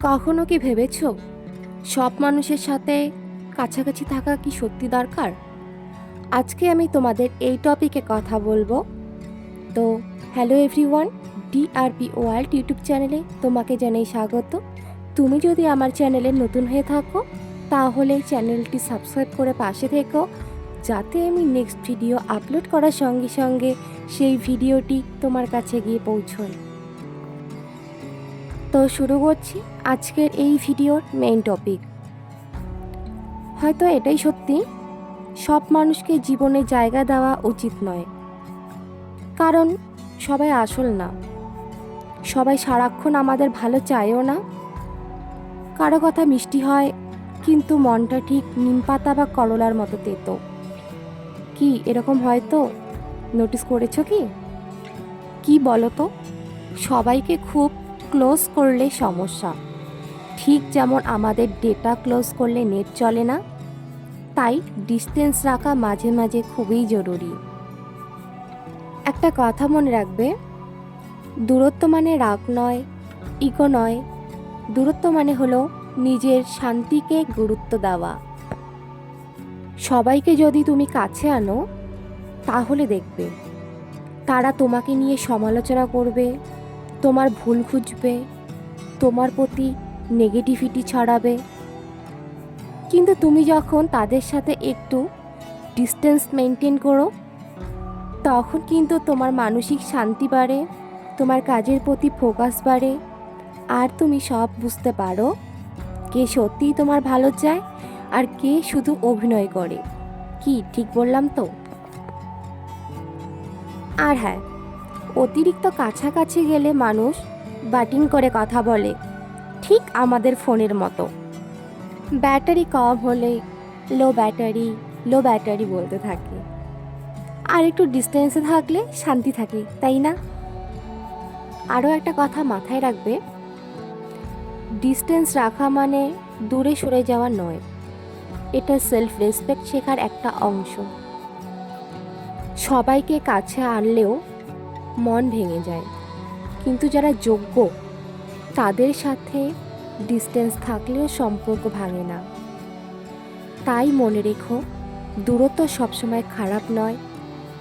কখনো কি ভেবেছো সব মানুষের সাথে কাছাকাছি থাকা কি সত্যি দরকার? আজকে আমি তোমাদের এই টপিকে কথা বলবো। তো hello everyone, DRP world YouTube চ্যানেলে তোমাকে জানাই স্বাগত। তুমি যদি আমার চ্যানেলে নতুন হয়ে থাকো তাহলে চ্যানেলটি সাবস্ক্রাইব করে পাশে থেকো, যাতে আমি নেক্সট ভিডিও আপলোড করার সঙ্গে সঙ্গে সেই ভিডিওটি তোমার কাছে গিয়ে পৌঁছয়। তো শুরু করছি আজকের এই ভিডিওর মেইন টপিক। হয়তো এটাই সত্যি, সব মানুষকে জীবনে জায়গা দেওয়া উচিত নয়, কারণ সবাই আসল না, সবাই সারাক্ষণ আমাদের ভালো চায়ও না। কারো কথা মিষ্টি হয় কিন্তু মনটা ঠিক নিমপাতা বা করলার মতো তেতো। কি এরকম হয়তো নোটিস করেছো কি বলো তো? সবাইকে খুব ক্লোজ করলে সমস্যা, ঠিক যেমন আমাদের ডেটা ক্লোজ করলে নেট চলে না, তাই ডিস্টেন্স রাখা মাঝে মাঝে খুবই জরুরি। একটা কথা মনে রাখবে, দূরত্ব মানে রাগ নয়, ইগো নয়। দূরত্ব মানে হলো নিজের শান্তিকে গুরুত্ব দেওয়া। সবাইকে যদি তুমি কাছে আনো তাহলে দেখবে তারা তোমাকে নিয়ে সমালোচনা করবে, তোমার ভুল খুঁজবে, তোমার প্রতি নেগেটিভিটি ছড়াবে। কিন্তু তুমি যখন তাদের সাথে একটু ডিস্টেন্স মেনটেন করো, তখন কিন্তু তোমার মানসিক শান্তি বাড়ে, তোমার কাজের প্রতি ফোকাস বাড়ে, আর তুমি সব বুঝতে পারো কে সত্যিই তোমার ভালো চায় আর কে শুধু অভিনয় করে। কি ঠিক বললাম তো? আর হ্যাঁ, অতিরিক্ত কাছাকাছি গেলে মানুষ বাটিং করে কথা বলে, ঠিক আমাদের ফোনের মতো। ব্যাটারি কম হলে লো ব্যাটারি লো ব্যাটারি বলতে থাকে, আর একটু ডিস্টেন্সে থাকলে শান্তি থাকে, তাই না? আরও একটা কথা মাথায় রাখবে, ডিস্টেন্স রাখা মানে দূরে সরে যাওয়া নয়, এটা সেলফ রেসপেক্ট শেখার একটা অংশ। সবাইকে কাছে আনলেও মন ভেঙে যায়, কিন্তু যারা যোগ্য তাদের সাথে ডিস্টেন্স থাকলেও সম্পর্ক ভাঙে না। তাই মনে রেখো, দূরত্ব সবসময় খারাপ নয়,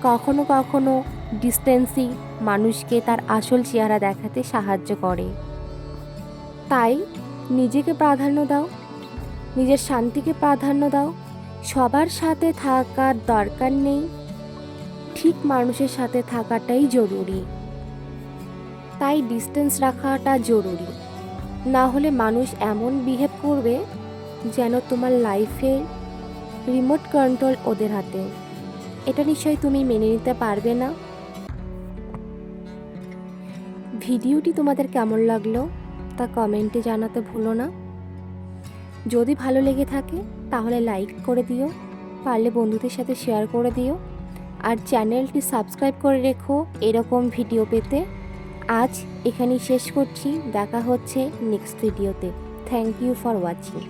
কখনো কখনো ডিস্টেন্সই মানুষকে তার আসল চেহারা দেখাতে সাহায্য করে। তাই নিজেকে প্রাধান্য দাও, নিজের শান্তিকে প্রাধান্য দাও। সবার সাথে থাকার দরকার নেই, ঠিক মানুষের সাথে থাকাটাই জরুরি। তাই ডিস্টেন্স রাখাটা জরুরি, না হলে মানুষ এমন বিহেভ করবে যেন তোমার লাইফের রিমোট কন্ট্রোল ওদের হাতে। এটা নিশ্চয়ই তুমি মেনে নিতে পারবে না। ভিডিওটি তোমাদের কেমন লাগলো তা কমেন্টে জানাতে ভুলো না। যদি ভালো লেগে থাকে তাহলে লাইক করে দিও, পারলে বন্ধুদের সাথে শেয়ার করে দিও, আর চ্যানেলটি সাবস্ক্রাইব করে রেখো এরকম ভিডিও পেতে। আজ এখানেই শেষ করছি, দেখা হচ্ছে নেক্সট ভিডিওতে। Thank you for watching.